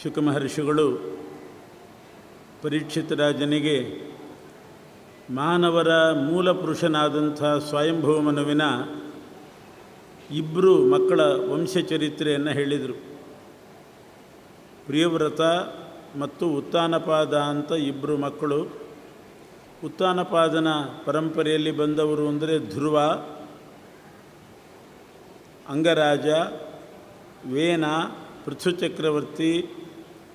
ಶುಕಮಹರ್ಷಿಗಳು ಪರೀಕ್ಷಿತ ರಾಜನಿಗೆ ಮಾನವರ ಮೂಲ ಪುರುಷನಾದಂಥ ಸ್ವಯಂಭೂ ಮನುವಿನ ಇಬ್ಬರು ಮಕ್ಕಳ ವಂಶಚರಿತ್ರೆಯನ್ನು ಹೇಳಿದರು. ಪ್ರಿಯವ್ರತ ಮತ್ತು ಉತ್ತಾನಪಾದ ಅಂತ ಇಬ್ಬರು ಮಕ್ಕಳು. ಉತ್ತಾನಪಾದನ ಪರಂಪರೆಯಲ್ಲಿ ಬಂದವರು ಅಂದರೆ ಧ್ರುವ, ಅಂಗರಾಜ, ವೇನ, ಪೃಥುಚಕ್ರವರ್ತಿ,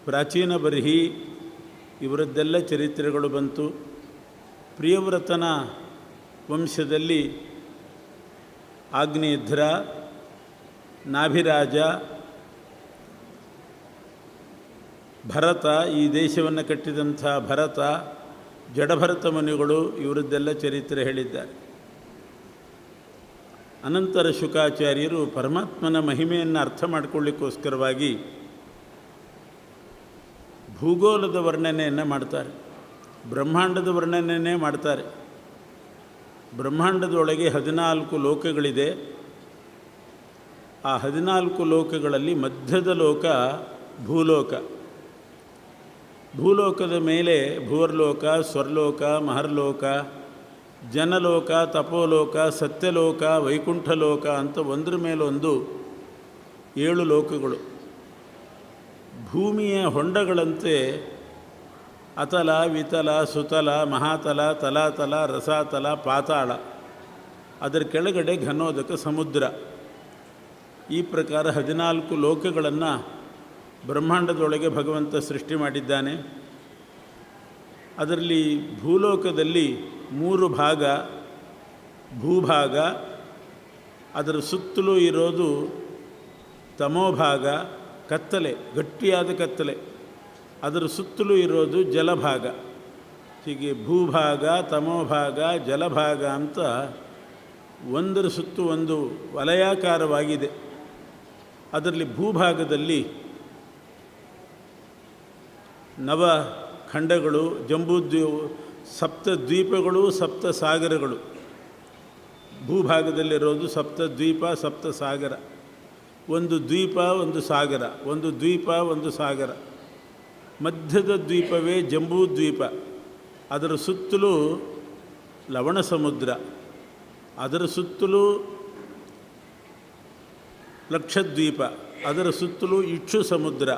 ಪ್ರಾಚೀನ ಬರ್ಹಿ ಇವರದ್ದೆಲ್ಲ ಚರಿತ್ರೆಗಳು ಬಂತು. ಪ್ರಿಯವ್ರತನ ವಂಶದಲ್ಲಿ ಆಗ್ನೇಧ್ರ, ನಾಭಿರಾಜ, ಭರತ, ಈ ದೇಶವನ್ನು ಕಟ್ಟಿದಂಥ ಭರತ, ಜಡಭರತ ಮುನಿಗಳು ಇವರದ್ದೆಲ್ಲ ಚರಿತ್ರೆ ಹೇಳಿದ್ದಾರೆ. ಅನಂತರ ಶುಕಾಚಾರ್ಯರು ಪರಮಾತ್ಮನ ಮಹಿಮೆಯನ್ನು ಅರ್ಥ ಮಾಡಿಕೊಳ್ಳಿಕ್ಕೋಸ್ಕರವಾಗಿ ಭೂಗೋಳದ ವರ್ಣನೆಯನ್ನು ಮಾಡ್ತಾರೆ, ಬ್ರಹ್ಮಾಂಡದ ವರ್ಣನೆಯೇ ಮಾಡ್ತಾರೆ. ಬ್ರಹ್ಮಾಂಡದೊಳಗೆ 14 ಲೋಕಗಳಿದೆ. ಆ 14 ಲೋಕಗಳಲ್ಲಿ ಮಧ್ಯದ ಲೋಕ ಭೂಲೋಕ. ಭೂಲೋಕದ ಮೇಲೆ ಭೂರ್ಲೋಕ, ಸ್ವರ್ಲೋಕ, ಮಹರ್ಲೋಕ, ಜನಲೋಕ, ತಪೋಲೋಕ, ಸತ್ಯಲೋಕ, ವೈಕುಂಠಲೋಕ ಅಂತ ಒಂದರ ಮೇಲೊಂದು 7 ಲೋಕಗಳು. ಭೂಮಿಯ ಹೊಂಡಗಳಂತೆ ಅತಲ, ವಿತಲ, ಸುತಲ, ಮಹಾತಲ, ತಲಾತಲ, ರಸಾತಲ, ಪಾತಾಳ, ಅದರ ಕೆಳಗಡೆ ಘನೋದಕ ಸಮುದ್ರ. ಈ ಪ್ರಕಾರ 14 ಲೋಕಗಳನ್ನು ಬ್ರಹ್ಮಾಂಡದೊಳಗೆ ಭಗವಂತ ಸೃಷ್ಟಿ ಮಾಡಿದ್ದಾನೆ. ಅದರಲ್ಲಿ ಭೂಲೋಕದಲ್ಲಿ 3 ಭಾಗ ಭೂಭಾಗ, ಅದರ ಸುತ್ತಲೂ ಇರೋದು ತಮೋಭಾಗ, ಕತ್ತಲೆ, ಗಟ್ಟಿಯಾದ ಕತ್ತಲೆ. ಅದರ ಸುತ್ತಲೂ ಇರೋದು ಜಲಭಾಗ. ಹೀಗೆ ಭೂಭಾಗ, ತಮೋಭಾಗ, ಜಲಭಾಗ ಅಂತ ಒಂದರ ಸುತ್ತು ಒಂದು ವಲಯಾಕಾರವಾಗಿದೆ. ಅದರಲ್ಲಿ ಭೂಭಾಗದಲ್ಲಿ 9 ಖಂಡಗಳು, ಸಪ್ತದ್ವೀಪಗಳು, 7 ಸಾಗರಗಳು. ಭೂಭಾಗದಲ್ಲಿರೋದು 7 ದ್ವೀಪ, 7 ಸಾಗರ. ಒಂದು ದ್ವೀಪ, ಒಂದು ಸಾಗರ, ಒಂದು ದ್ವೀಪ, ಒಂದು ಸಾಗರ. ಮಧ್ಯದ ದ್ವೀಪವೇ ಜಂಬೂದ್ವೀಪ. ಅದರ ಸುತ್ತಲೂ ಲವಣ ಸಮುದ್ರ, ಅದರ ಸುತ್ತಲೂ ಲಕ್ಷದ್ವೀಪ, ಅದರ ಸುತ್ತಲೂ ಇಕ್ಷು ಸಮುದ್ರ.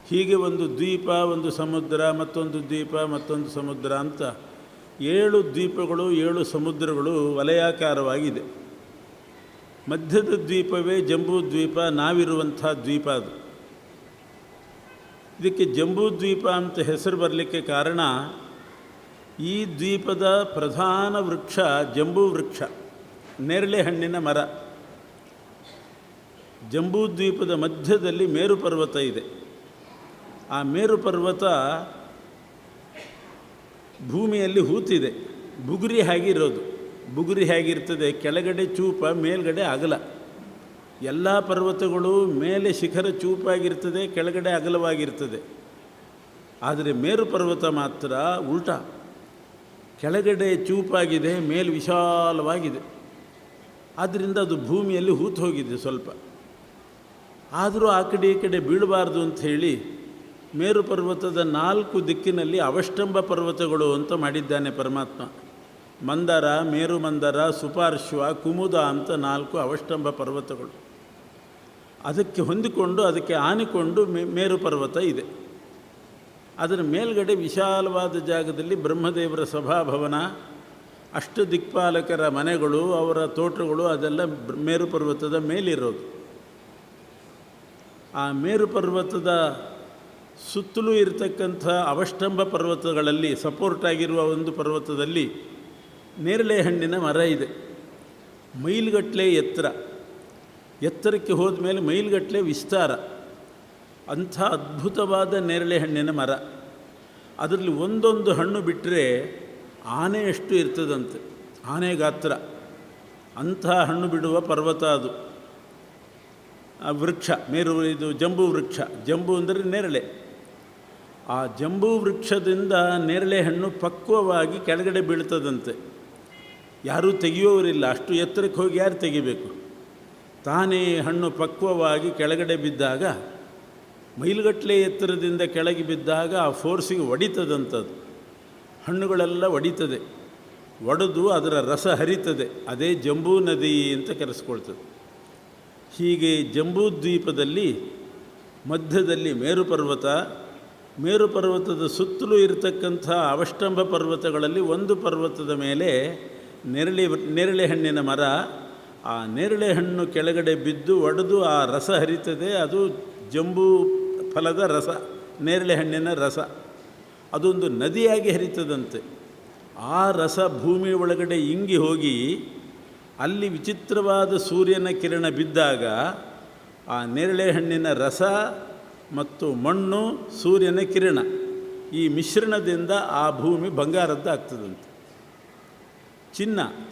ಹೀಗೆ ಒಂದು ದ್ವೀಪ, ಒಂದು ಸಮುದ್ರ, ಮತ್ತೊಂದು ದ್ವೀಪ, ಮತ್ತೊಂದು ಸಮುದ್ರ ಅಂತ 7 ದ್ವೀಪಗಳು, 7 ಸಮುದ್ರಗಳು ವಲಯಾಕಾರವಾಗಿದೆ. ಮಧ್ಯದ ದ್ವೀಪವೇ ಜಂಬೂದ್ವೀಪ, ನಾವಿರುವಂಥ ದ್ವೀಪ ಅದು. ಇದಕ್ಕೆ ಜಂಬೂದ್ವೀಪ ಅಂತ ಹೆಸರು ಬರಲಿಕ್ಕೆ ಕಾರಣ, ಈ ದ್ವೀಪದ ಪ್ರಧಾನ ವೃಕ್ಷ ಜಂಬೂ ವೃಕ್ಷ, ನೇರಳೆ ಹಣ್ಣಿನ ಮರ. ಜಂಬೂದ್ವೀಪದ ಮಧ್ಯದಲ್ಲಿ ಮೇರು ಪರ್ವತ ಇದೆ. ಆ ಮೇರು ಪರ್ವತ ಭೂಮಿಯಲ್ಲಿ ಹೂತಿದೆ, ಬುಗುರಿ ಹಾಗಿರೋದು. ಬುಗುರಿ ಹೇಗಿರ್ತದೆ, ಕೆಳಗಡೆ ಚೂಪ, ಮೇಲ್ಗಡೆ ಅಗಲ. ಎಲ್ಲ ಪರ್ವತಗಳು ಮೇಲೆ ಶಿಖರ ಚೂಪಾಗಿರ್ತದೆ, ಕೆಳಗಡೆ ಅಗಲವಾಗಿರ್ತದೆ. ಆದರೆ ಮೇರು ಪರ್ವತ ಮಾತ್ರ ಉಲ್ಟಾ, ಕೆಳಗಡೆ ಚೂಪಾಗಿದೆ, ಮೇಲು ವಿಶಾಲವಾಗಿದೆ. ಆದ್ದರಿಂದ ಅದು ಭೂಮಿಯಲ್ಲಿ ಹೂತು ಹೋಗಿದೆ ಸ್ವಲ್ಪ. ಆದರೂ ಆ ಕಡೆ ಈ ಕಡೆ ಬೀಳಬಾರ್ದು ಅಂಥೇಳಿ ಮೇರು ಪರ್ವತದ 4 ದಿಕ್ಕಿನಲ್ಲಿ ಅವಷ್ಟಂಬ ಪರ್ವತಗಳು ಅಂತ ಮಾಡಿದ್ದಾನೆ ಪರಮಾತ್ಮ. ಮಂದರ, ಮೇರು ಮಂದರ, ಸುಪಾರ್ಶ್ವ, ಕುಮುದ ಅಂತ 4 ಅವಷ್ಟಂಬ ಪರ್ವತಗಳು. ಅದಕ್ಕೆ ಹೊಂದಿಕೊಂಡು, ಅದಕ್ಕೆ ಆನಿಕೊಂಡು ಮೇರು ಪರ್ವತ ಇದೆ. ಅದರ ಮೇಲ್ಗಡೆ ವಿಶಾಲವಾದ ಜಾಗದಲ್ಲಿ ಬ್ರಹ್ಮದೇವರ ಸಭಾಭವನ, ದಿಕ್ಪಾಲಕರ ಮನೆಗಳು, ಅವರ ತೋಟಗಳು, ಅದೆಲ್ಲ ಮೇರು ಪರ್ವತದ ಮೇಲಿರೋದು. ಆ ಮೇರು ಪರ್ವತದ ಸುತ್ತಲೂ ಇರತಕ್ಕಂಥ ಅವಷ್ಟಂಬ ಪರ್ವತಗಳಲ್ಲಿ ಸಪೋರ್ಟ್ ಆಗಿರುವ ಒಂದು ಪರ್ವತದಲ್ಲಿ ನೇರಳೆ ಹಣ್ಣಿನ ಮರ ಇದೆ. ಮೈಲ್ಗಟ್ಟಲೆ ಎತ್ತರಕ್ಕೆ ಹೋದ ಮೇಲೆ ಮೈಲ್ಗಟ್ಟಲೆ ವಿಸ್ತಾರ. ಅಂಥ ಅದ್ಭುತವಾದ ನೇರಳೆ ಹಣ್ಣಿನ ಮರ. ಅದರಲ್ಲಿ ಒಂದೊಂದು ಹಣ್ಣು ಬಿಟ್ಟರೆ ಆನೆಯಷ್ಟು ಇರ್ತದಂತೆ, ಆನೆ ಗಾತ್ರ. ಅಂಥ ಹಣ್ಣು ಬಿಡುವ ಪರ್ವತ ಅದು. ಆ ವೃಕ್ಷ ಇದು ಜಂಬೂ ವೃಕ್ಷ. ಜಂಬೂ ಅಂದರೆ ನೇರಳೆ. ಆ ಜಂಬೂ ವೃಕ್ಷದಿಂದ ನೇರಳೆ ಹಣ್ಣು ಪಕ್ವವಾಗಿ ಕೆಳಗಡೆ ಬೀಳ್ತದಂತೆ. ಯಾರೂ ತೆಗೆಯೋರಿಲ್ಲ, ಅಷ್ಟು ಎತ್ತರಕ್ಕೆ ಹೋಗಿ ಯಾರು ತೆಗಿಬೇಕು? ತಾನೇ ಹಣ್ಣು ಪಕ್ವವಾಗಿ ಕೆಳಗಡೆ ಬಿದ್ದಾಗ ಮೈಲುಗಟ್ಟಲೆ ಎತ್ತರದಿಂದ ಕೆಳಗೆ ಬಿದ್ದಾಗ ಆ ಫೋರ್ಸಿಗೆ ಒಡಿತದಂಥದ್ದು, ಹಣ್ಣುಗಳೆಲ್ಲ ಒಡಿತದೆ, ಒಡೆದು ಅದರ ರಸ ಹರಿತದೆ. ಅದೇ ಜಂಬೂ ನದಿ ಅಂತ ಕರೆಸ್ಕೊಳ್ತದೆ. ಹೀಗೆ ಜಂಬೂ ದ್ವೀಪದಲ್ಲಿ ಮಧ್ಯದಲ್ಲಿ ಮೇರು ಪರ್ವತದ ಸುತ್ತಲೂ ಇರತಕ್ಕಂಥ ಅವಷ್ಟಂಭ ಪರ್ವತಗಳಲ್ಲಿ ಒಂದು ಪರ್ವತದ ಮೇಲೆ ನೇರಳೆ ಹಣ್ಣಿನ ಮರ. ಆ ನೇರಳೆ ಹಣ್ಣು ಕೆಳಗಡೆ ಬಿದ್ದು ಒಡೆದು ಆ ರಸ ಹರಿತದೆ. ಅದು ಜಂಬೂ ಫಲದ ರಸ, ನೇರಳೆ ಹಣ್ಣಿನ ರಸ. ಅದೊಂದು ನದಿಯಾಗಿ ಹರಿತದಂತೆ. ಆ ರಸ ಭೂಮಿ ಒಳಗಡೆ ಇಂಗಿ ಹೋಗಿ ಅಲ್ಲಿ ವಿಚಿತ್ರವಾದ ಸೂರ್ಯನ ಕಿರಣ ಬಿದ್ದಾಗ ಆ ನೇರಳೆ ಹಣ್ಣಿನ ರಸ ಮತ್ತು ಮಣ್ಣು, ಸೂರ್ಯನ ಕಿರಣ, ಈ ಮಿಶ್ರಣದಿಂದ ಆ ಭೂಮಿ ಬಂಗಾರದ್ದಾಗ್ತದಂತೆ.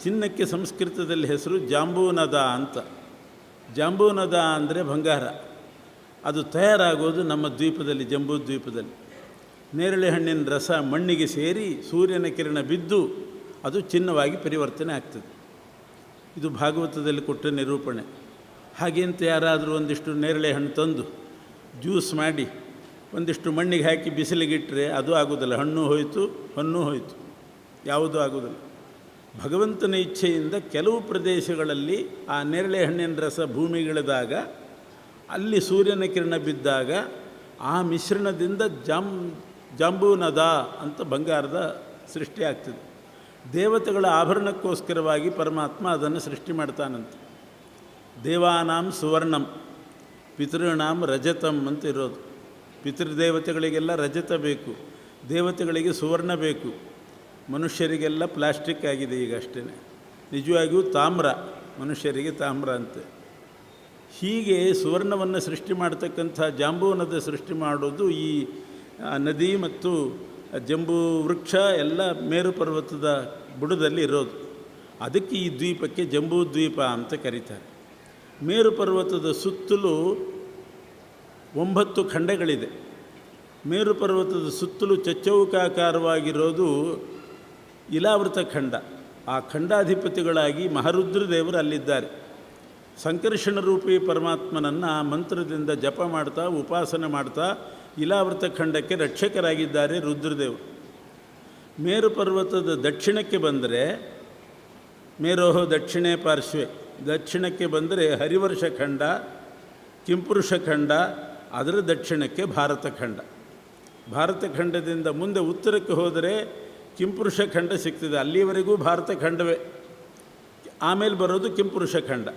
ಚಿನ್ನಕ್ಕೆ ಸಂಸ್ಕೃತದಲ್ಲಿ ಹೆಸರು ಜಾಂಬೂನದ ಅಂತ. ಜಾಂಬೂನದ ಅಂದರೆ ಬಂಗಾರ. ಅದು ತಯಾರಾಗೋದು ನಮ್ಮ ದ್ವೀಪದಲ್ಲಿ, ಜಂಬೂ ದ್ವೀಪದಲ್ಲಿ. ನೇರಳೆ ಹಣ್ಣಿನ ರಸ ಮಣ್ಣಿಗೆ ಸೇರಿ ಸೂರ್ಯನ ಕಿರಣ ಬಿದ್ದು ಅದು ಚಿನ್ನವಾಗಿ ಪರಿವರ್ತನೆ ಆಗ್ತದೆ. ಇದು ಭಾಗವತದಲ್ಲಿ ಕೊಟ್ಟ ನಿರೂಪಣೆ. ಹಾಗೆಂತ ಯಾರಾದರೂ ಒಂದಿಷ್ಟು ನೇರಳೆ ಹಣ್ಣು ತಂದು ಜ್ಯೂಸ್ ಮಾಡಿ ಒಂದಿಷ್ಟು ಮಣ್ಣಿಗೆ ಹಾಕಿ ಬಿಸಿಲಿಗಿಟ್ಟರೆ ಅದು ಆಗೋದಿಲ್ಲ. ಹಣ್ಣು ಹೋಯಿತು, ಹೊನ್ನು ಹೋಯಿತು, ಯಾವುದೂ ಆಗೋದಿಲ್ಲ. ಭಗವಂತನ ಇಚ್ಛೆಯಿಂದ ಕೆಲವು ಪ್ರದೇಶಗಳಲ್ಲಿ ಆ ನೇರಳೆ ಹಣ್ಣಿನ ರಸ ಭೂಮಿಗಿಳಿದಾಗ, ಅಲ್ಲಿ ಸೂರ್ಯನ ಕಿರಣ ಬಿದ್ದಾಗ ಆ ಮಿಶ್ರಣದಿಂದ ಜಾಂಬೂನದ ಅಂತ ಬಂಗಾರದ ಸೃಷ್ಟಿ ಆಗ್ತದೆ. ದೇವತೆಗಳ ಆಭರಣಕ್ಕೋಸ್ಕರವಾಗಿ ಪರಮಾತ್ಮ ಅದನ್ನು ಸೃಷ್ಟಿ ಮಾಡ್ತಾನಂತೆ. ದೇವಾನಾಂ ಸುವರ್ಣಂ ಪಿತೃಣಾಂ ರಜತಂ ಅಂತ ಇರೋದು. ಪಿತೃದೇವತೆಗಳಿಗೆಲ್ಲ ರಜತ ಬೇಕು, ದೇವತೆಗಳಿಗೆ ಸುವರ್ಣ ಬೇಕು. ಮನುಷ್ಯರಿಗೆಲ್ಲ ಪ್ಲಾಸ್ಟಿಕ್ ಆಗಿದೆ ಈಗ ಅಷ್ಟೇ. ನಿಜವಾಗಿಯೂ ತಾಮ್ರ, ಮನುಷ್ಯರಿಗೆ ತಾಮ್ರ ಅಂತೆ. ಹೀಗೆ ಸುವರ್ಣವನ್ನು ಸೃಷ್ಟಿ ಮಾಡ್ತಕ್ಕಂಥ ಜಾಂಬೂನದ ಸೃಷ್ಟಿ ಮಾಡೋದು ಈ ನದಿ ಮತ್ತು ಜಂಬೂ ವೃಕ್ಷ ಎಲ್ಲ ಮೇರು ಪರ್ವತದ ಬುಡದಲ್ಲಿ ಇರೋದು. ಅದಕ್ಕೆ ಈ ದ್ವೀಪಕ್ಕೆ ಜಂಬೂ ದ್ವೀಪ ಅಂತ ಕರೀತಾರೆ. ಮೇರು ಪರ್ವತದ ಸುತ್ತಲೂ 9 ಖಂಡಗಳಿದೆ. ಮೇರು ಪರ್ವತದ ಸುತ್ತಲೂ ಚಚ್ಚೌಕಾಕಾರವಾಗಿರೋದು ಇಲಾವೃತ ಖಂಡ. ಆ ಖಂಡಾಧಿಪತಿಗಳಾಗಿ ಮಹಾರುದ್ರದೇವರು ಅಲ್ಲಿದ್ದಾರೆ. ಸಂಕರ್ಷಣ ರೂಪಿ ಪರಮಾತ್ಮನನ್ನು ಆ ಮಂತ್ರದಿಂದ ಜಪ ಮಾಡ್ತಾ ಉಪಾಸನೆ ಮಾಡ್ತಾ ಇಲಾವೃತ ಖಂಡಕ್ಕೆ ರಕ್ಷಕರಾಗಿದ್ದಾರೆ ರುದ್ರದೇವರು. ಮೇರು ಪರ್ವತದ ದಕ್ಷಿಣಕ್ಕೆ ಬಂದರೆ ಮೇರೋಹೋ ದಕ್ಷಿಣೇ ಪಾರ್ಶ್ವೆ, ದಕ್ಷಿಣಕ್ಕೆ ಬಂದರೆ ಹರಿವರ್ಷ ಖಂಡ, ಕಿಂಪುರುಷ ಖಂಡ, ಅದರ ದಕ್ಷಿಣಕ್ಕೆ ಭಾರತ ಖಂಡ. ಭಾರತ ಖಂಡದಿಂದ ಮುಂದೆ ಉತ್ತರಕ್ಕೆ ಹೋದರೆ ಕಿಂಪುರುಷ ಖಂಡ ಸಿಗ್ತದೆ. ಅಲ್ಲಿವರೆಗೂ ಭಾರತ ಖಂಡವೇ. ಆಮೇಲೆ ಬರೋದು ಕಿಂಪುರುಷ ಖಂಡ.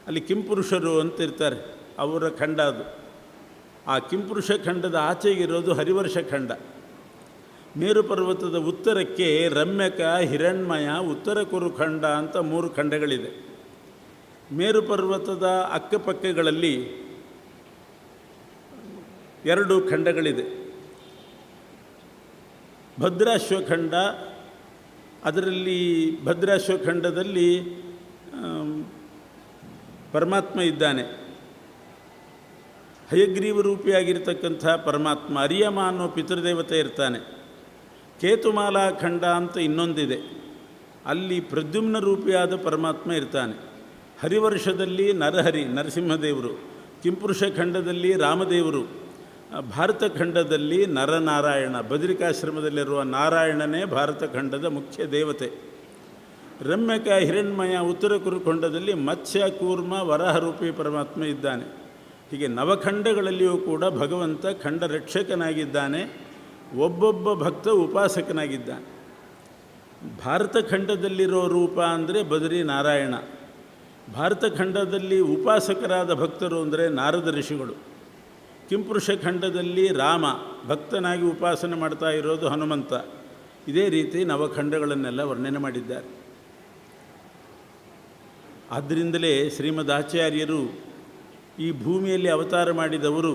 ಅಲ್ಲಿ ಕಿಂಪುರುಷರು ಅಂತ ಇರ್ತಾರೆ, ಅವರ ಖಂಡ ಅದು. ಆ ಕಿಂಪುರುಷ ಖಂಡದ ಆಚೆಗಿರೋದು ಹರಿವರ್ಷ ಖಂಡ. ಮೇರು ಪರ್ವತದ ಉತ್ತರಕ್ಕೆ ರಮ್ಯಕ, ಹಿರಣ್ಮಯ, ಉತ್ತರ ಕುರುಖಂಡ ಅಂತ 3 ಖಂಡಗಳಿದೆ. ಮೇರು ಪರ್ವತದ ಅಕ್ಕಪಕ್ಕಗಳಲ್ಲಿ 2 ಖಂಡಗಳಿದೆ. ಭದ್ರಾಶ್ವಖಂಡ, ಅದರಲ್ಲಿ ಭದ್ರಾಶ್ವಖಂಡದಲ್ಲಿ ಪರಮಾತ್ಮ ಇದ್ದಾನೆ. ಹಯಗ್ರೀವ ರೂಪಿಯಾಗಿರ್ತಕ್ಕಂಥ ಪರಮಾತ್ಮ. ಅರಿಯಮ ಅನ್ನೋ ಪಿತೃದೇವತೆ ಇರ್ತಾನೆ. ಕೇತುಮಾಲಾ ಖಂಡ ಅಂತ ಇನ್ನೊಂದಿದೆ, ಅಲ್ಲಿ ಪ್ರದ್ಯುಮ್ನ ರೂಪಿಯಾದ ಪರಮಾತ್ಮ ಇರ್ತಾನೆ. ಹರಿವರ್ಷದಲ್ಲಿ ನರಹರಿ, ನರಸಿಂಹದೇವರು. ಕಿಂಪುರುಷ ಖಂಡದಲ್ಲಿ ರಾಮದೇವರು. ಭಾರತ ಖಂಡದಲ್ಲಿ ನರನಾರಾಯಣ, ಬದರಿಕಾಶ್ರಮದಲ್ಲಿರುವ ನಾರಾಯಣನೇ ಭಾರತ ಖಂಡದ ಮುಖ್ಯ ದೇವತೆ. ರಮ್ಯಕ, ಹಿರಣ್ಮಯ, ಉತ್ತರ ಕುರುಖಂಡದಲ್ಲಿ ಮತ್ಸ್ಯ, ಕೂರ್ಮ, ವರಾಹರೂಪಿ ಪರಮಾತ್ಮ ಇದ್ದಾನೆ. ಹೀಗೆ ನವಖಂಡಗಳಲ್ಲಿಯೂ ಕೂಡ ಭಗವಂತ ಖಂಡ ರಕ್ಷಕನಾಗಿದ್ದಾನೆ, ಒಬ್ಬೊಬ್ಬ ಭಕ್ತ ಉಪಾಸಕನಾಗಿದ್ದಾನೆ. ಭಾರತ ಖಂಡದಲ್ಲಿರೋ ರೂಪ ಅಂದರೆ ಬದರಿ ನಾರಾಯಣ. ಭಾರತ ಖಂಡದಲ್ಲಿ ಉಪಾಸಕರಾದ ಭಕ್ತರು ಅಂದರೆ ನಾರದ ಋಷಿಗಳು. ಕಿಂಪುರುಷ ಖಂಡದಲ್ಲಿ ರಾಮ ಭಕ್ತನಾಗಿ ಉಪಾಸನೆ ಮಾಡ್ತಾ ಇರೋದು ಹನುಮಂತ. ಇದೇ ರೀತಿ ನವಖಂಡಗಳನ್ನೆಲ್ಲ ವರ್ಣನೆ ಮಾಡಿದ್ದಾರೆ. ಆದ್ದರಿಂದಲೇ ಶ್ರೀಮದ್ ಆಚಾರ್ಯರು ಈ ಭೂಮಿಯಲ್ಲಿ ಅವತಾರ ಮಾಡಿದವರು,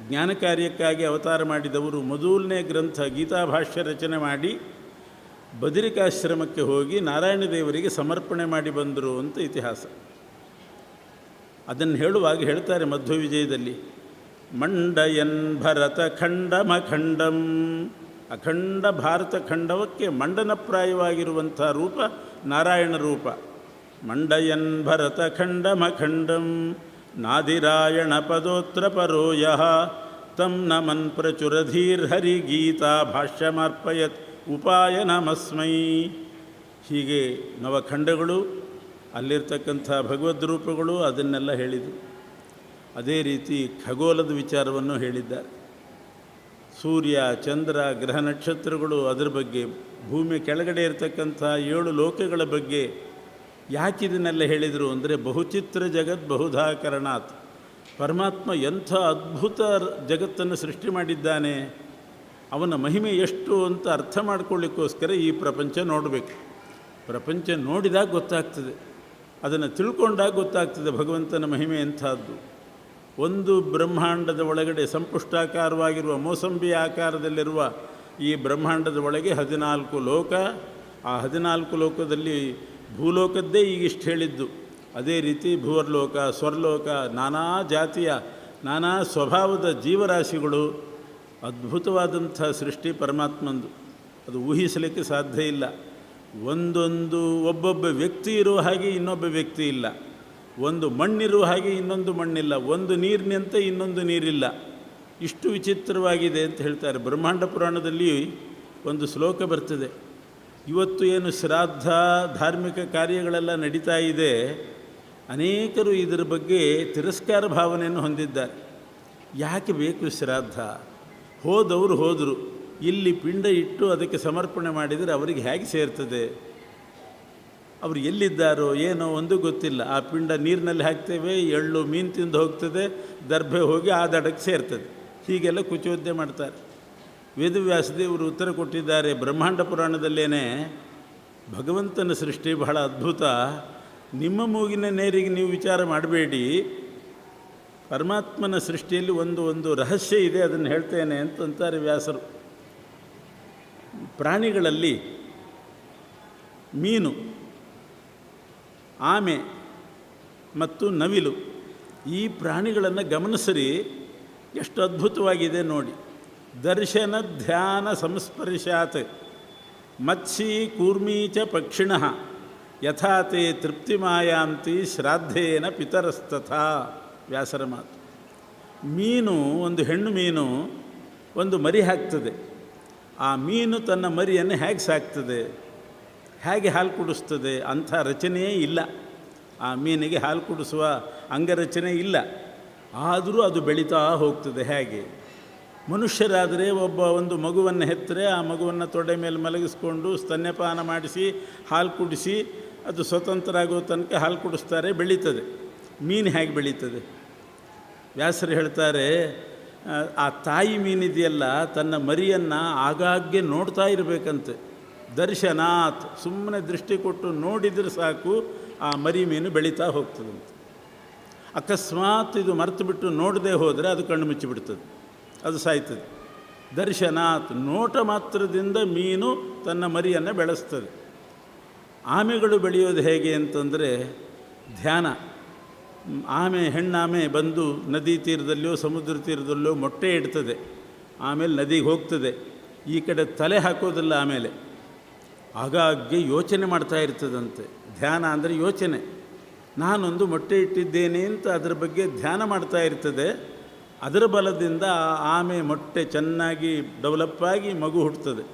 ಜ್ಞಾನ ಕಾರ್ಯಕ್ಕಾಗಿ ಅವತಾರ ಮಾಡಿದವರು, ಮೊದಲನೇ ಗ್ರಂಥ ಗೀತಾಭಾಷ್ಯ ರಚನೆ ಮಾಡಿ ಬದರಿಕಾಶ್ರಮಕ್ಕೆ ಹೋಗಿ ನಾರಾಯಣ ದೇವರಿಗೆ ಸಮರ್ಪಣೆ ಮಾಡಿ ಬಂದರು ಅಂತ ಇತಿಹಾಸ. ಅದನ್ನು ಹೇಳುವಾಗ ಹೇಳ್ತಾರೆ ಮಧ್ವ ವಿಜಯದಲ್ಲಿ, ಮಂಡಯನ್ ಭರತ ಖಂಡಮಖಂಡಂ. ಅಖಂಡ ಭಾರತ ಖಂಡವಕ್ಕೆ ಮಂಡನಪ್ರಾಯವಾಗಿರುವಂಥ ರೂಪ ನಾರಾಯಣ ರೂಪ. ಮಂಡಯನ್ ಭರತ ಖಂಡಮಖಂಡಂ ನಾದಿರಾಯಣ ಪದೋತ್ರ ಪರೋ ಯಃ ತಂ ನಮನ್ ಪ್ರಚುರಧೀರ್ಹರಿ ಗೀತಾ ಭಾಷ್ಯಮರ್ಪಯತ್ ಉಪಾಯನಮಸ್ಮೈ. ಹೀಗೆ ನವಖಂಡಗಳು, ಅಲ್ಲಿರ್ತಕ್ಕಂಥ ಭಗವದ್ ರೂಪಗಳು ಅದನ್ನೆಲ್ಲ ಹೇಳಿದರು. ಅದೇ ರೀತಿ ಖಗೋಲದ ವಿಚಾರವನ್ನು ಹೇಳಿದ್ದಾರೆ. ಸೂರ್ಯ, ಚಂದ್ರ, ಗ್ರಹ ನಕ್ಷತ್ರಗಳು, ಅದರ ಬಗ್ಗೆ, ಭೂಮಿ ಕೆಳಗಡೆ ಇರತಕ್ಕಂಥ 7 ಲೋಕಗಳ ಬಗ್ಗೆ. ಯಾಕಿದನ್ನೆಲ್ಲ ಹೇಳಿದರು ಅಂದರೆ ಬಹುಚಿತ್ರ ಜಗತ್ ಬಹುಧಾಕರಣಾತ್. ಪರಮಾತ್ಮ ಎಂಥ ಅದ್ಭುತ ಜಗತ್ತನ್ನು ಸೃಷ್ಟಿ ಮಾಡಿದ್ದಾನೆ, ಅವನ ಮಹಿಮೆ ಎಷ್ಟು ಅಂತ ಅರ್ಥ ಮಾಡ್ಕೊಳ್ಳಿಕ್ಕೋಸ್ಕರ ಈ ಪ್ರಪಂಚ ನೋಡಬೇಕು. ಪ್ರಪಂಚ ನೋಡಿದಾಗ ಗೊತ್ತಾಗ್ತದೆ, ಅದನ್ನು ತಿಳ್ಕೊಂಡಾಗ ಗೊತ್ತಾಗ್ತದೆ ಭಗವಂತನ ಮಹಿಮೆ ಎಂಥದ್ದು. ಒಂದು ಬ್ರಹ್ಮಾಂಡದ ಒಳಗಡೆ ಸಂಪುಷ್ಟಾಕಾರವಾಗಿರುವ ಮೋಸಂಬಿ ಆಕಾರದಲ್ಲಿರುವ ಈ ಬ್ರಹ್ಮಾಂಡದ ಒಳಗೆ 14 ಲೋಕ. ಆ 14 ಲೋಕದಲ್ಲಿ ಭೂಲೋಕದ್ದೇ ಈಗಿಷ್ಟು ಹೇಳಿದ್ದು. ಅದೇ ರೀತಿ ಭೂವರ್ಲೋಕ, ಸ್ವರ್ಲೋಕ, ನಾನಾ ಜಾತಿಯ ನಾನಾ ಸ್ವಭಾವದ ಜೀವರಾಶಿಗಳು. ಅದ್ಭುತವಾದಂಥ ಸೃಷ್ಟಿ ಪರಮಾತ್ಮಂದು, ಅದು ಊಹಿಸಲಿಕ್ಕೆ ಸಾಧ್ಯ ಇಲ್ಲ. ಒಬ್ಬೊಬ್ಬ ವ್ಯಕ್ತಿ ಇರುವ ಹಾಗೆ ಇನ್ನೊಬ್ಬ ವ್ಯಕ್ತಿ ಇಲ್ಲ, ಒಂದು ಮಣ್ಣಿರುವ ಹಾಗೆ ಇನ್ನೊಂದು ಮಣ್ಣಿಲ್ಲ, ಒಂದು ನೀರಿನಂತೆ ಇನ್ನೊಂದು ನೀರಿಲ್ಲ. ಇಷ್ಟು ವಿಚಿತ್ರವಾಗಿದೆ ಅಂತ ಹೇಳ್ತಾರೆ. ಬ್ರಹ್ಮಾಂಡ ಪುರಾಣದಲ್ಲಿ ಒಂದು ಶ್ಲೋಕ ಬರ್ತದೆ. ಇವತ್ತು ಏನು ಶ್ರಾದ್ದ ಧಾರ್ಮಿಕ ಕಾರ್ಯಗಳೆಲ್ಲ ನಡೀತಾ ಇದೆ, ಅನೇಕರು ಇದರ ಬಗ್ಗೆ ತಿರಸ್ಕಾರ ಭಾವನೆಯನ್ನು ಹೊಂದಿದ್ದಾರೆ. ಯಾಕೆ ಬೇಕು ಶ್ರಾದ್ದ? ಹೋದವರು ಹೋದರು, ಇಲ್ಲಿ ಪಿಂಡ ಇಟ್ಟು ಅದಕ್ಕೆ ಸಮರ್ಪಣೆ ಮಾಡಿದರೆ ಅವರಿಗೆ ಹೇಗೆ ಸೇರ್ತದೆ? ಅವರು ಎಲ್ಲಿದ್ದಾರೋ ಏನೋ ಒಂದು ಗೊತ್ತಿಲ್ಲ. ಆ ಪಿಂಡ ನೀರಿನಲ್ಲಿ ಹಾಕ್ತೇವೆ, ಎಳ್ಳು ಮೀನು ತಿಂದು ಹೋಗ್ತದೆ, ದರ್ಭೆ ಹೋಗಿ ಆ ದಡಕ್ಕೆ ಸೇರ್ತದೆ. ಹೀಗೆಲ್ಲ ಕುಚೋದ್ಯ ಮಾಡ್ತಾರೆ. ವೇದವ್ಯಾಸದೇವರು ಉತ್ತರ ಕೊಟ್ಟಿದ್ದಾರೆ. ಬ್ರಹ್ಮಾಂಡ ಪುರಾಣದಲ್ಲೇ ಭಗವಂತನ ಸೃಷ್ಟಿ ಬಹಳ ಅದ್ಭುತ, ನಿಮ್ಮ ಮೂಗಿನ ನೇರಿಗೆ ನೀವು ವಿಚಾರ ಮಾಡಬೇಡಿ, ಪರಮಾತ್ಮನ ಸೃಷ್ಟಿಯಲ್ಲಿ ಒಂದು ರಹಸ್ಯ ಇದೆ, ಅದನ್ನು ಹೇಳ್ತೇನೆ ಅಂತಂತಾರೆ ವ್ಯಾಸರು. ಪ್ರಾಣಿಗಳಲ್ಲಿ ಮೀನು, ಆಮೆ ಮತ್ತು ನವಿಲು, ಈ ಪ್ರಾಣಿಗಳನ್ನು ಗಮನಿಸಿರಿ, ಎಷ್ಟು ಅದ್ಭುತವಾಗಿದೆ ನೋಡಿ. ದರ್ಶನ ಧ್ಯಾನ ಸಂಸ್ಪರ್ಶಾತ್ ಮತ್ಸ್ಯೀ ಕೂರ್ಮೀ ಚ ಪಕ್ಷಿಣಃ ಯಥಾತೆ ತೃಪ್ತಿಮಾಯಾಂತಿ ಶ್ರಾದ್ದೇನ ಪಿತರಸ್ತಥಾ. ವ್ಯಾಸರ ಮಾತು. ಮೀನು, ಒಂದು ಹೆಣ್ಣು ಮೀನು ಒಂದು ಮರಿ ಹಾಕ್ತದೆ. ಆ ಮೀನು ತನ್ನ ಮರಿಯನ್ನು ಹೇಗೆ ಸಾಕ್ತದೆ, ಹೇಗೆ ಹಾಲು ಕುಡಿಸ್ತದೆ? ಅಂಥ ರಚನೆಯೇ ಇಲ್ಲ. ಆ ಮೀನಿಗೆ ಹಾಲು ಕುಡಿಸುವ ಅಂಗರಚನೆ ಇಲ್ಲ. ಆದರೂ ಅದು ಬೆಳೀತಾ ಹೋಗ್ತದೆ. ಹೇಗೆ ಮನುಷ್ಯರಾದರೆ ಒಂದು ಮಗುವನ್ನು ಹೆತ್ತರೆ ಆ ಮಗುವನ್ನು ತೊಡೆ ಮೇಲೆ ಮಲಗಿಸ್ಕೊಂಡು ಸ್ತನ್ಯಪಾನ ಮಾಡಿಸಿ ಹಾಲು ಕುಡಿಸಿ ಅದು ಸ್ವತಂತ್ರ ಆಗೋ ತನಕ ಹಾಲು ಕುಡಿಸ್ತಾರೆ, ಬೆಳೀತದೆ. ಮೀನು ಹೇಗೆ ಬೆಳೀತದೆ? ವ್ಯಾಸರು ಹೇಳ್ತಾರೆ, ಆ ತಾಯಿ ಮೀನಿದೆಯಲ್ಲ, ತನ್ನ ಮರಿಯನ್ನು ಆಗಾಗ್ಗೆ ನೋಡ್ತಾ ಇರಬೇಕಂತೆ. ದರ್ಶನಾತ್, ಸುಮ್ಮನೆ ದೃಷ್ಟಿ ಕೊಟ್ಟು ನೋಡಿದರೆ ಸಾಕು ಆ ಮರಿ ಮೀನು ಬೆಳೀತಾ ಹೋಗ್ತದಂತೆ. ಅಕಸ್ಮಾತ್ ಇದು ಮರೆತು ಬಿಟ್ಟು ನೋಡದೆ ಹೋದರೆ ಅದು ಕಣ್ಣು ಮುಚ್ಚಿಬಿಡ್ತದೆ, ಅದು ಸಾಯ್ತದೆ. ದರ್ಶನಾತ್, ನೋಟ ಮಾತ್ರದಿಂದ ಮೀನು ತನ್ನ ಮರಿಯನ್ನು ಬೆಳೆಸ್ತದೆ. ಆಮೆಗಳು ಬೆಳೆಯೋದು ಹೇಗೆ ಅಂತಂದರೆ ಧ್ಯಾನ. ಹೆಣ್ಣಾಮೆ ಬಂದು ನದಿ ತೀರದಲ್ಲಿಯೋ ಸಮುದ್ರ ತೀರದಲ್ಲಿಯೋ ಮೊಟ್ಟೆ ಇಡ್ತದೆ, ಆಮೇಲೆ ನದಿಗೆ ಹೋಗ್ತದೆ. ಈ ಕಡೆ ತಲೆ ಹಾಕೋದಿಲ್ಲ. ಆಮೇಲೆ ಆಗಾಗ್ಗೆ ಯೋಚನೆ ಮಾಡ್ತಾ ಇರ್ತದಂತೆ. ಧ್ಯಾನ ಅಂದರೆ ಯೋಚನೆ. ನಾನೊಂದು ಮೊಟ್ಟೆ ಇಟ್ಟಿದ್ದೇನೆ ಅಂತ ಅದರ ಬಗ್ಗೆ ಧ್ಯಾನ ಮಾಡ್ತಾ ಇರ್ತದೆ. ಅದರ ಬಲದಿಂದ ಆಮೆ ಮೊಟ್ಟೆ ಚೆನ್ನಾಗಿ ಡೆವಲಪ್ ಆಗಿ ಮಗು ಹುಟ್ಟುತ್ತದೆ.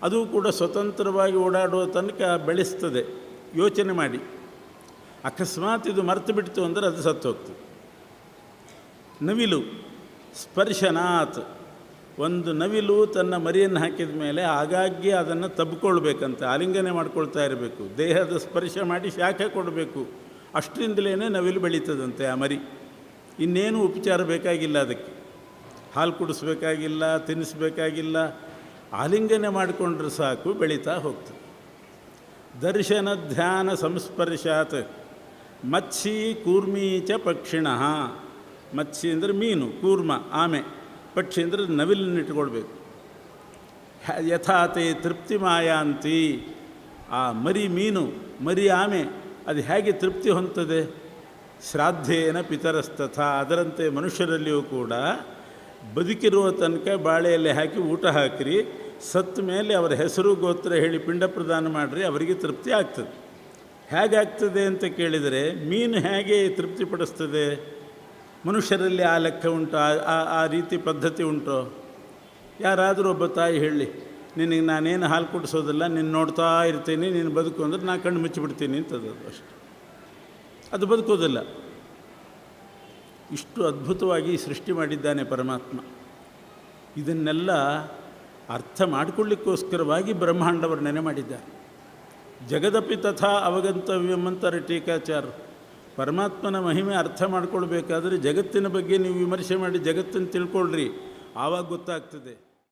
ಅದು ಕೂಡ ಸ್ವತಂತ್ರವಾಗಿ ಓಡಾಡುವ ತನಕ ಬೆಳೆಸ್ತದೆ ಯೋಚನೆ ಮಾಡಿ. ಅಕಸ್ಮಾತ್ ಇದು ಮರೆತು ಬಿಡ್ತು ಅಂದರೆ ಅದು ಸತ್ತು ಹೋಗ್ತದೆ. ನವಿಲು ಸ್ಪರ್ಶನಾತ್, ಒಂದು ನವಿಲು ತನ್ನ ಮರಿಯನ್ನು ಹಾಕಿದ ಮೇಲೆ ಆಗಾಗ್ಗೆ ಅದನ್ನು ತಬ್ಕೊಳ್ಬೇಕಂತ, ಆಲಿಂಗನೆ ಮಾಡ್ಕೊಳ್ತಾ ಇರಬೇಕು. ದೇಹದ ಸ್ಪರ್ಶ ಮಾಡಿ ಶಾಖ ಕೊಡಬೇಕು. ಅಷ್ಟರಿಂದಲೇ ನವಿಲು ಬೆಳೀತದಂತೆ ಆ ಮರಿ. ಇನ್ನೇನು ಉಪಚಾರ ಬೇಕಾಗಿಲ್ಲ, ಅದಕ್ಕೆ ಹಾಲು ಕುಡಿಸ್ಬೇಕಾಗಿಲ್ಲ, ತಿನ್ನಿಸ್ಬೇಕಾಗಿಲ್ಲ, ಆಲಿಂಗನೆ ಮಾಡಿಕೊಂಡ್ರೆ ಸಾಕು, ಬೆಳೀತಾ ಹೋಗ್ತದೆ. ದರ್ಶನ ಧ್ಯಾನ ಸಂಸ್ಪರ್ಶಾತ್ ಮತ್ಸ್ಯೀ ಕೂರ್ಮೀ ಚ ಪಕ್ಷಿಣಃ. ಮತ್ಸ್ಯ ಅಂದರೆ ಮೀನು, ಕೂರ್ಮ ಆಮೆ, ಪಕ್ಷಿ ಅಂದರೆ ನವಿಲನ್ನು ಇಟ್ಕೊಳ್ಬೇಕು. ಯಥಾತೆ ತೃಪ್ತಿ ಮಾಯಾಂತಿ, ಆ ಮರಿ ಮೀನು, ಮರಿ ಆಮೆ ಅದು ಹೇಗೆ ತೃಪ್ತಿ ಹೊಂದದೆ? ಶ್ರಾದ್ದೇನ ಪಿತರಸ್ತಥ. ಅದರಂತೆ ಮನುಷ್ಯರಲ್ಲಿಯೂ ಕೂಡ ಬದುಕಿರುವ ತನಕ ಬಾಳೆಯಲ್ಲಿ ಹಾಕಿ ಊಟ ಹಾಕಿರಿ, ಸತ್ತ ಮೇಲೆ ಅವರ ಹೆಸರು ಗೋತ್ರ ಹೇಳಿ ಪಿಂಡ ಪ್ರದಾನ ಮಾಡಿರಿ, ಅವರಿಗೆ ತೃಪ್ತಿ ಆಗ್ತದೆ. ಹೇಗಾಗ್ತದೆ ಅಂತ ಕೇಳಿದರೆ, ಮೀನು ಹೇಗೆ ತೃಪ್ತಿಪಡಿಸ್ತದೆ? ಮನುಷ್ಯರಲ್ಲಿ ಆ ಲೆಕ್ಕ ಉಂಟು, ಆ ರೀತಿ ಪದ್ಧತಿ ಉಂಟು? ಯಾರಾದರೂ ಒಬ್ಬ ತಾಯಿ ಹೇಳಿ, ನಿನಗೆ ನಾನೇನು ಹಾಲು ಕುಡಿಸೋದಿಲ್ಲ, ನೀನು ನೋಡ್ತಾ ಇರ್ತೀನಿ, ನೀನು ಬದುಕು ಅಂದರೆ ನಾ ಕಣ್ಣು ಮುಚ್ಚಿಬಿಡ್ತೀನಿ ಅಂತದ್ದು ಅಷ್ಟೆ. ಅದು ಬದುಕೋದಿಲ್ಲ. ಇಷ್ಟು ಅದ್ಭುತವಾಗಿ ಸೃಷ್ಟಿ ಮಾಡಿದ್ದಾನೆ ಪರಮಾತ್ಮ. ಇದನ್ನೆಲ್ಲ ಅರ್ಥ ಮಾಡಿಕೊಳ್ಳಿಕ್ಕೋಸ್ಕರವಾಗಿ ಬ್ರಹ್ಮಾಂಡ ವರ್ಣನೆ ಮಾಡಿದ್ದಾರೆ. ಜಗದಪಿ ತಥಾ ಅವಗಂತವ್ಯಂ ಅಂತಾರೆ ಟೀಕಾಚಾರ್ಯರು. ಪರಮಾತ್ಮನ ಮಹಿಮೆ ಅರ್ಥ ಮಾಡ್ಕೊಳ್ಬೇಕಾದ್ರೆ ಜಗತ್ತಿನ ಬಗ್ಗೆ ನೀವು ವಿಮರ್ಶೆ ಮಾಡಿ ಜಗತ್ತನ್ನು ತಿಳ್ಕೊಳ್ರಿ, ಆವಾಗ ಗೊತ್ತಾಗ್ತದೆ.